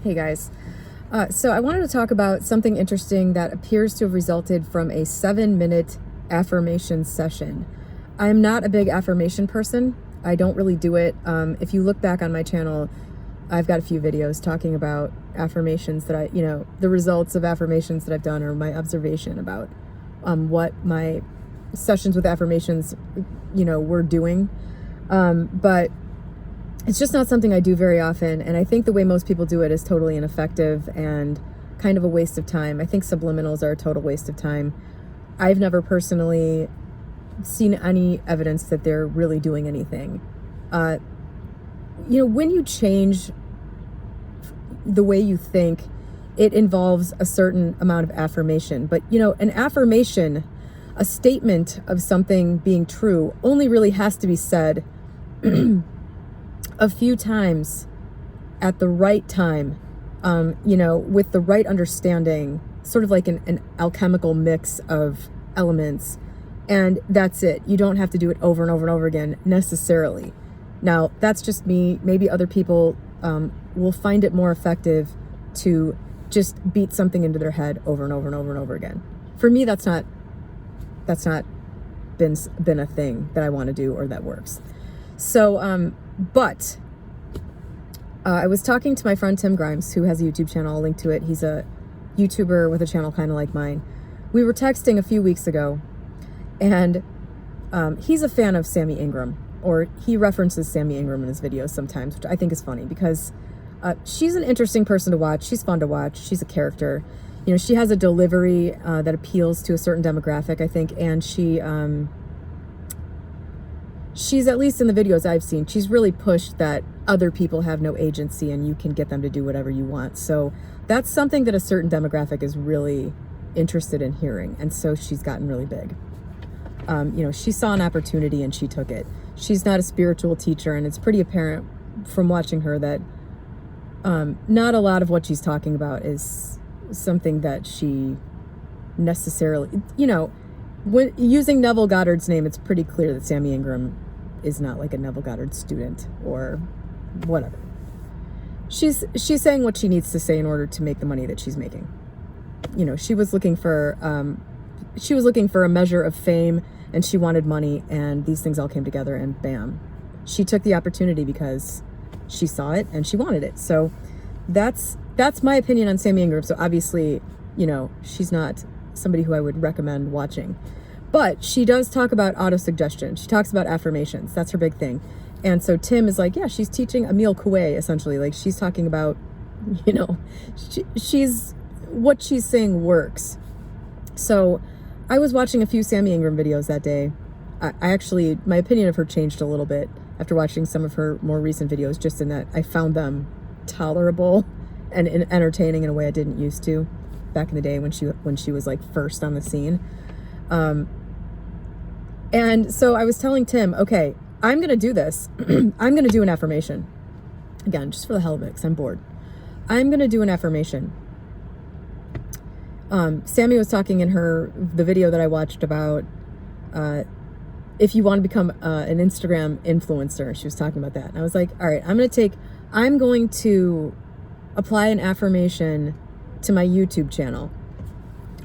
Hey guys. So I wanted to talk about something interesting that appears to have resulted from a 7-minute affirmation session. I'm not a big affirmation person. I don't really do it. If you look back on my channel, I've got a few videos talking about affirmations that the results of affirmations that I've done, or my observation about what my sessions with affirmations, were doing. But it's just not something I do very often, and I think the way most people do it is totally ineffective and kind of a waste of time. I think subliminals are a total waste of time. I've never personally seen any evidence that they're really doing anything. When you change the way you think, it involves a certain amount of affirmation. But, an affirmation, a statement of something being true, only really has to be said a few times at the right time, with the right understanding, sort of like an alchemical mix of elements. And that's it. You don't have to do it over and over and over again necessarily. Now, that's just me. Maybe other people will find it more effective to just beat something into their head over and over and over and over again. For me, that's not been a thing that I want to do or that works. So, but I was talking to my friend Tim Grimes, who has a YouTube channel. I'll link to it. He's a YouTuber with a channel kind of like mine. We were texting a few weeks ago, and he's a fan of Sammy Ingram, or he references Sammy Ingram in his videos sometimes, which I think is funny because she's an interesting person to watch. She's fun to watch. She's a character. She has a delivery that appeals to a certain demographic, I think, and she's, at least in the videos I've seen, she's really pushed that other people have no agency and you can get them to do whatever you want. So that's something that a certain demographic is really interested in hearing. And so she's gotten really big. She saw an opportunity and she took it. She's not a spiritual teacher, and it's pretty apparent from watching her that not a lot of what she's talking about is something that she necessarily, when using Neville Goddard's name, it's pretty clear that Sammy Ingram is not like a Neville Goddard student or whatever. She's saying what she needs to say in order to make the money that she's making. She was looking for a measure of fame, and she wanted money, and these things all came together, and bam, she took the opportunity because she saw it and she wanted it. So that's my opinion on Sammy Ingram. So obviously, she's not somebody who I would recommend watching. But she does talk about auto-suggestion. She talks about affirmations. That's her big thing. And so Tim is like, yeah, she's teaching Emil Coué, essentially. Like, she's talking about, what she's saying works. So I was watching a few Sammy Ingram videos that day. I actually, my opinion of her changed a little bit after watching some of her more recent videos, just in that I found them tolerable and entertaining in a way I didn't used to back in the day when she was like first on the scene. And so I was telling Tim, okay, I'm going to do this. I'm going to do an affirmation. Again, just for the hell of it, because I'm bored. I'm going to do an affirmation. Sammy was talking in the video that I watched about if you want to become an Instagram influencer. She was talking about that. And I was like, all right, I'm going to apply an affirmation to my YouTube channel.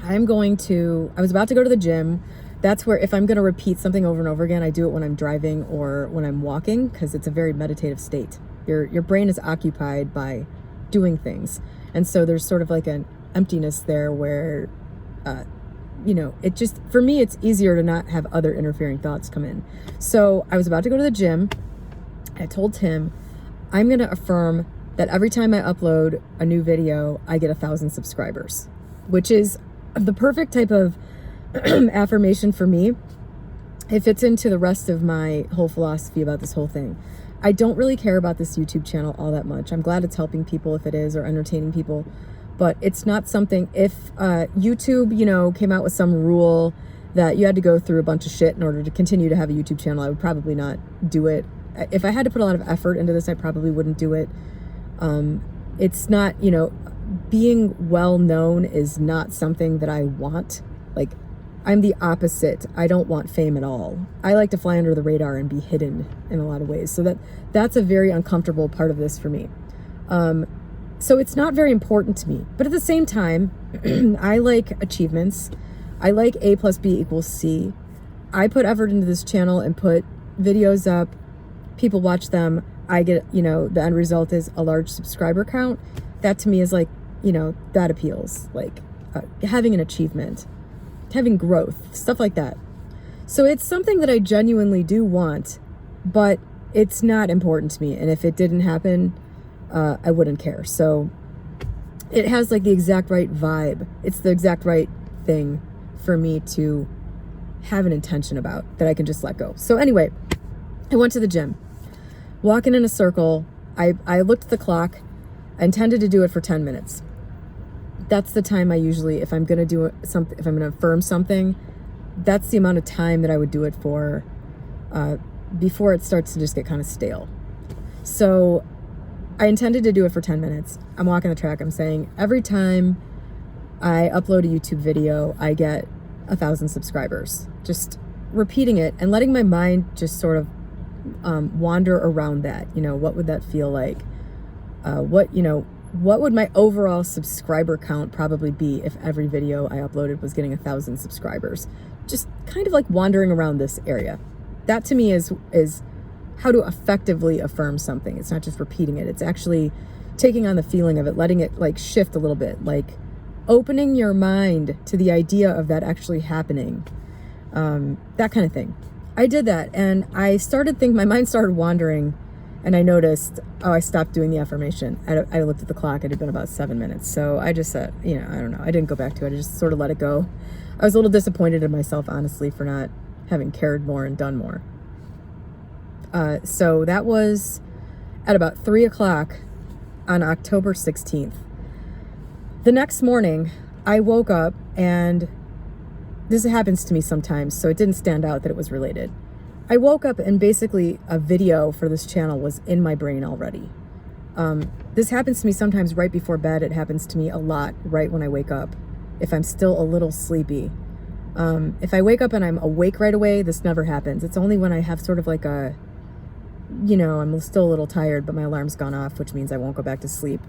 I was about to go to the gym. That's where, if I'm going to repeat something over and over again, I do it when I'm driving or when I'm walking, because it's a very meditative state. Your brain is occupied by doing things. And so there's sort of like an emptiness there where, it just, for me, it's easier to not have other interfering thoughts come in. So I was about to go to the gym. I told Tim, I'm going to affirm that every time I upload a new video, I get 1,000 subscribers, which is the perfect type of affirmation for me. It fits into the rest of my whole philosophy about this whole thing. I don't really care about this YouTube channel all that much. I'm glad it's helping people if it is, or entertaining people, but it's not something, if YouTube, came out with some rule that you had to go through a bunch of shit in order to continue to have a YouTube channel, I would probably not do it. If I had to put a lot of effort into this, I probably wouldn't do it. It's not, being well known is not something that I want. Like, I'm the opposite. I don't want fame at all. I like to fly under the radar and be hidden in a lot of ways. So that's a very uncomfortable part of this for me. So it's not very important to me. But at the same time, I like achievements. I like A plus B equals C. I put effort into this channel and put videos up. People watch them. I get, the end result is a large subscriber count. That to me is like, that appeals. Like having an achievement, having growth, stuff like that. So it's something that I genuinely do want, but it's not important to me. And if it didn't happen, I wouldn't care. So it has like the exact right vibe. It's the exact right thing for me to have an intention about that I can just let go. So anyway, I went to the gym, walking in a circle. I looked at the clock. I intended to do it for 10 minutes. That's the time I usually, if I'm going to do something, if I'm going to affirm something, that's the amount of time that I would do it for before it starts to just get kind of stale. So I intended to do it for 10 minutes. I'm walking the track. I'm saying every time I upload a YouTube video, I get 1,000 subscribers. Just repeating it and letting my mind just sort of wander around that. What would that feel like? What would my overall subscriber count probably be if every video I uploaded was getting 1,000 subscribers? Just kind of like wandering around this area. That to me is how to effectively affirm something. It's not just repeating it. It's actually taking on the feeling of it, letting it like shift a little bit, like opening your mind to the idea of that actually happening. That kind of thing. I did that and I started thinking, my mind started wandering and I noticed, I stopped doing the affirmation. I looked at the clock, it had been about 7 minutes. So I just said, I don't know. I didn't go back to it. I just sort of let it go. I was a little disappointed in myself, honestly, for not having cared more and done more. So that was at about 3 o'clock on October 16th. The next morning, I woke up, and this happens to me sometimes, so it didn't stand out that it was related. I woke up and basically a video for this channel was in my brain already. This happens to me sometimes right before bed. It happens to me a lot right when I wake up, if I'm still a little sleepy. If I wake up and I'm awake right away, this never happens. It's only when I have sort of like a, I'm still a little tired, but my alarm's gone off, which means I won't go back to sleep.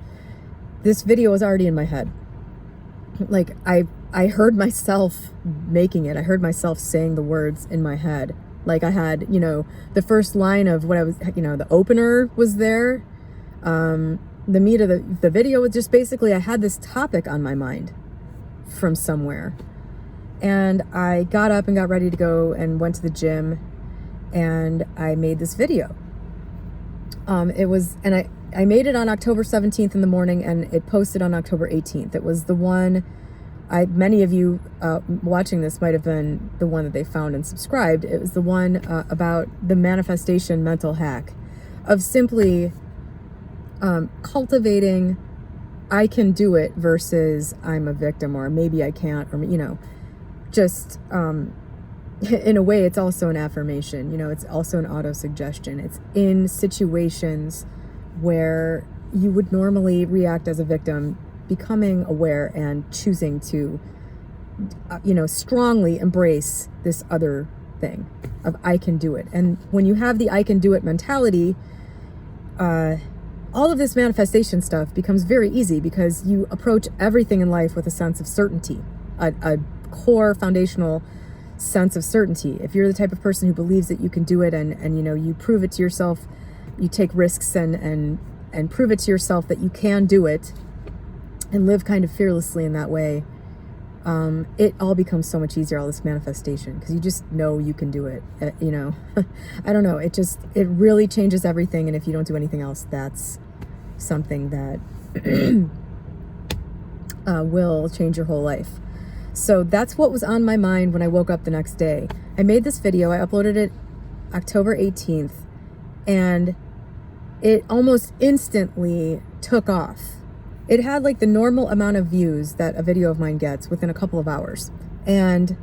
This video was already in my head. Like I heard myself making it. I heard myself saying the words in my head. Like I had, the first line of what I was, the opener was there. The meat of the video was just basically, I had this topic on my mind from somewhere. And I got up and got ready to go and went to the gym and I made this video. I made it on October 17th in the morning and it posted on October 18th. It was the one, many of you watching this might have been the one that they found and subscribed. It was the one about the manifestation mental hack of simply cultivating I can do it versus I'm a victim or maybe I can't, or, just in a way, it's also an affirmation. It's also an auto-suggestion. It's in situations where you would normally react as a victim, becoming aware and choosing to, strongly embrace this other thing of I can do it. And when you have the I can do it mentality, all of this manifestation stuff becomes very easy because you approach everything in life with a sense of certainty, a core foundational sense of certainty. If you're the type of person who believes that you can do it and you prove it to yourself, you take risks and prove it to yourself that you can do it and live kind of fearlessly in that way, it all becomes so much easier, all this manifestation, because you just know you can do it. I don't know, it really changes everything. And if you don't do anything else, that's something that will change your whole life. So that's what was on my mind when I woke up the next day. I made this video, I uploaded it October 18th, and it almost instantly took off. It had like the normal amount of views that a video of mine gets within a couple of hours. And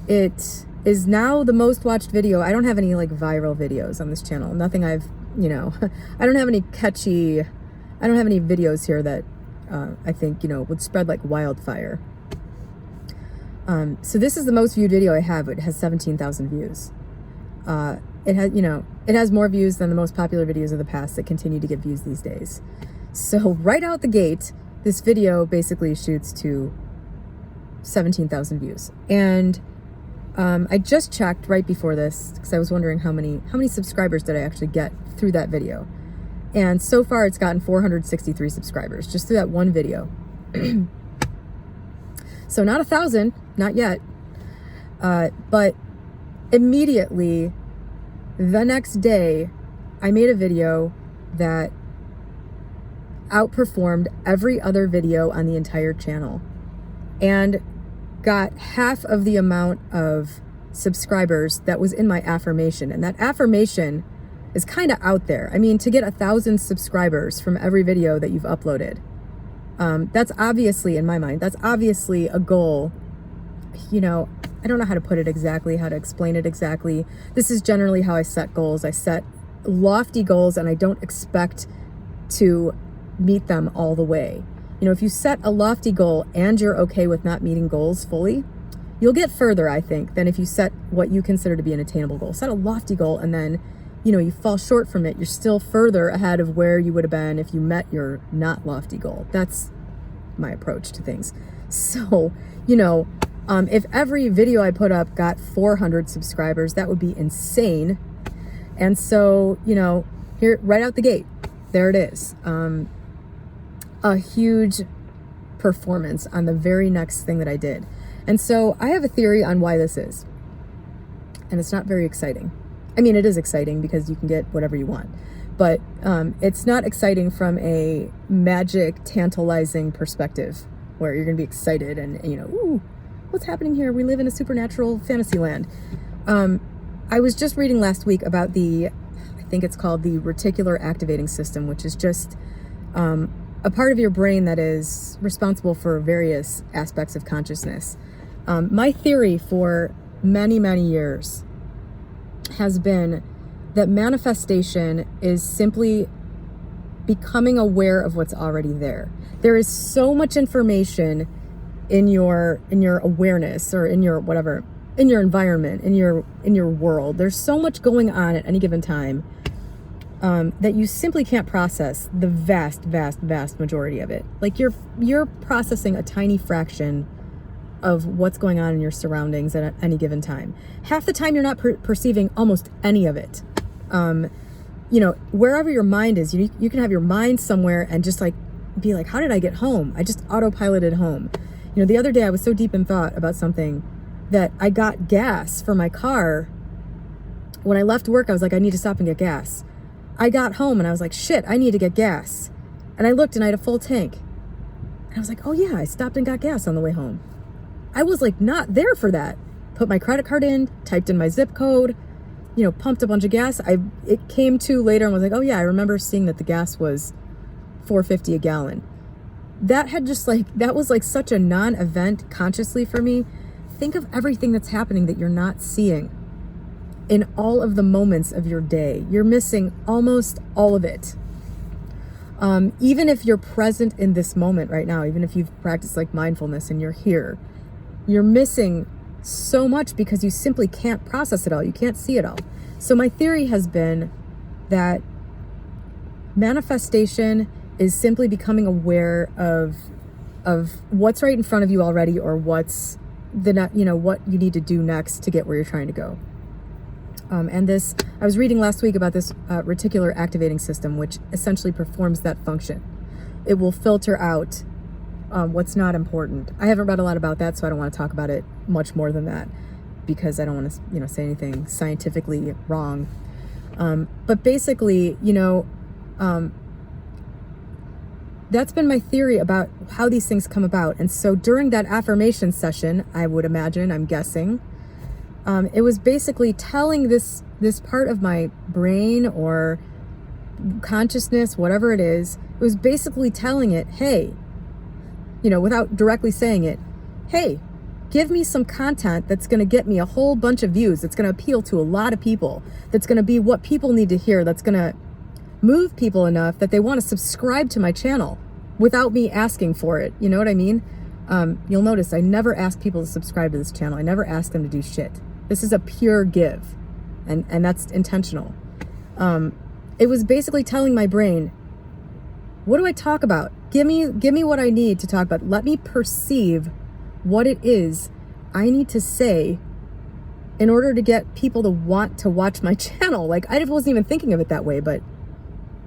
it is now the most watched video. I don't have any like viral videos on this channel. Nothing I don't have any catchy, I don't have any videos here that I think, would spread like wildfire. So this is the most viewed video I have. It has 17,000 views. It has more views than the most popular videos of the past that continue to get views these days. So right out the gate, this video basically shoots to 17,000 views. And I just checked right before this because I was wondering how many subscribers did I actually get through that video. And so far it's gotten 463 subscribers just through that one video. So not 1,000, not yet. But immediately the next day, I made a video that outperformed every other video on the entire channel and got half of the amount of subscribers that was in my affirmation. And that affirmation is kind of out there. I mean, to get 1,000 subscribers from every video that you've uploaded, that's obviously, in my mind, that's obviously a goal. You know, I don't know how to put it exactly, how to explain it exactly. This is generally how I set goals. I set lofty goals and I don't expect to meet them all the way. You know, if you set a lofty goal and you're okay with not meeting goals fully, you'll get further, I think, than if you set what you consider to be an attainable goal. Set a lofty goal and then, you know, you fall short from it. You're still further ahead of where you would have been if you met your not lofty goal. That's my approach to things. So, you know, if every video I put up got 400 subscribers, that would be insane. And so, you know, here, right out the gate, there it is. A huge performance on the very next thing that I did. And so I have a theory on why this is. And it's not very exciting. I mean, it is exciting because you can get whatever you want. But it's not exciting from a magic, tantalizing perspective where you're going to be excited and, you know, ooh, what's happening here? We live in a supernatural fantasy land. I was just reading last week about I think it's called the reticular activating system, which is just a part of your brain that is responsible for various aspects of consciousness. My theory for many, many years has been that manifestation is simply becoming aware of what's already there. There is so much information in your awareness, or in your whatever, in your environment, in your world. There's so much going on at any given time that you simply can't process the vast, vast, vast majority of it. Like you're processing a tiny fraction of what's going on in your surroundings at any given time. Half the time you're not perceiving almost any of it. You know, wherever your mind is, you can have your mind somewhere and just like be like, how did I get home? I just autopiloted home. You know, the other day I was so deep in thought about something that I got gas for my car. When I left work, I was like, I need to stop and get gas. I got home and I was like, shit, I need to get gas. And I looked and I had a full tank. And I was like, oh yeah, I stopped and got gas on the way home. I was like not there for that. Put my credit card in, typed in my zip code, you know, pumped a bunch of gas. It came to later and was like, oh yeah, I remember seeing that the gas was $4.50 a gallon. That was like such a non-event consciously for me. Think of everything that's happening that you're not seeing in all of the moments of your day. You're missing almost all of it. Even if you're present in this moment right now, even if you've practiced like mindfulness and you're here, you're missing so much because you simply can't process it all. You can't see it all. So my theory has been that manifestation is simply becoming aware of what's right in front of you already, or what's what you need to do next to get where you're trying to go. And this, I was reading last week about this reticular activating system, which essentially performs that function. It will filter out what's not important. I haven't read a lot about that, so I don't want to talk about it much more than that, because I don't want to, say anything scientifically wrong. But basically, that's been my theory about how these things come about. And so during that affirmation session, I would imagine, I'm guessing, it was basically telling this part of my brain or consciousness, whatever it is, it was basically telling it, hey, without directly saying it, hey, give me some content that's going to get me a whole bunch of views, that's going to appeal to a lot of people, that's going to be what people need to hear, that's going to move people enough that they want to subscribe to my channel without me asking for it. You know what I mean? You'll notice I never ask people to subscribe to this channel. I never ask them to do shit. This is a pure give, and that's intentional. It was basically telling my brain, What do I talk about? Give me what I need to talk about. Let me perceive what it is I need to say in order to get people to want to watch my channel. Like, I wasn't even thinking of it that way, but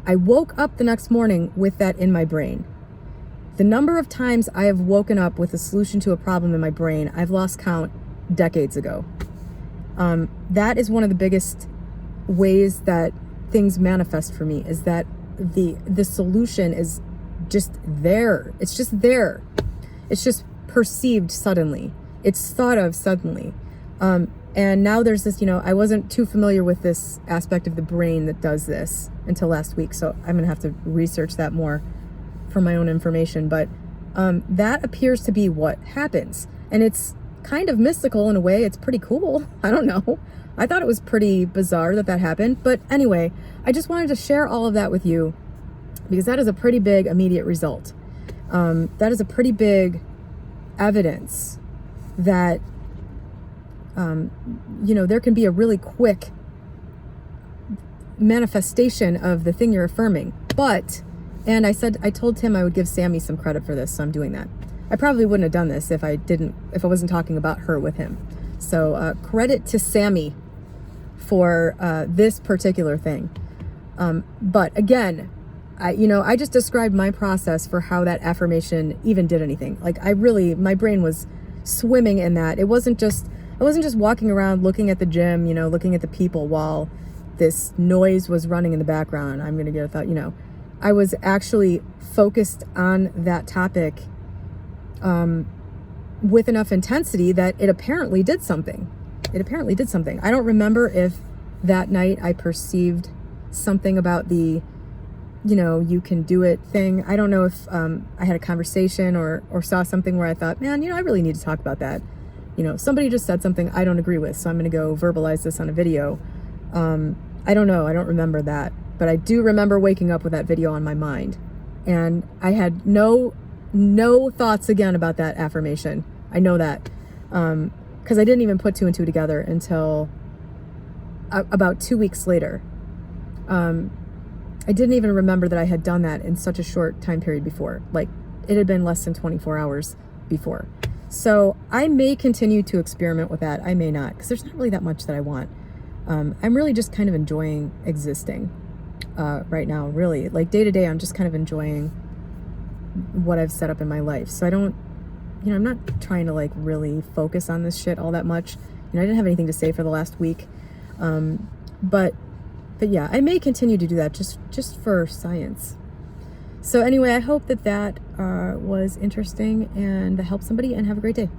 I woke up the next morning with that in my brain. The number of times I have woken up with a solution to a problem in my brain, I've lost count decades ago. That is one of the biggest ways that things manifest for me, is that the solution is just there. It's just there. It's just perceived suddenly. It's thought of suddenly. And now there's this, I wasn't too familiar with this aspect of the brain that does this until last week. So I'm going to have to research that more for my own information. But that appears to be what happens. And it's kind of mystical in a way. It's pretty cool. I don't know. I thought it was pretty bizarre that happened. But anyway, I just wanted to share all of that with you because that is a pretty big immediate result. That is a pretty big evidence that there can be a really quick manifestation of the thing you're affirming. And I told Tim I would give Sammy some credit for this, so I'm doing that. I probably wouldn't have done this if I wasn't talking about her with him. So credit to Sammy for this particular thing. But again, I just described my process for how that affirmation even did anything. Like, my brain was swimming in that. I wasn't just walking around looking at the gym, looking at the people while this noise was running in the background. I'm going to get a thought, I was actually focused on that topic with enough intensity that it apparently did something. I don't remember if that night I perceived something about the, you can do it thing. I don't know if I had a conversation or saw something where I thought, man, I really need to talk about that. Somebody just said something I don't agree with, so I'm going to go verbalize this on a video. I don't know. I don't remember that. But I do remember waking up with that video on my mind. And I had no thoughts again about that affirmation. I know that. Because I didn't even put two and two together until about 2 weeks later. I didn't even remember that I had done that in such a short time period before. Like, it had been less than 24 hours before. So I may continue to experiment with that. I may not, because there's not really that much that I want. I'm really just kind of enjoying existing right now, really. Like, day to day, I'm just kind of enjoying what I've set up in my life. So I don't, I'm not trying to like really focus on this shit all that much. I didn't have anything to say for the last week. But yeah, I may continue to do that just for science. So anyway, I hope that was interesting and that helped somebody, and have a great day.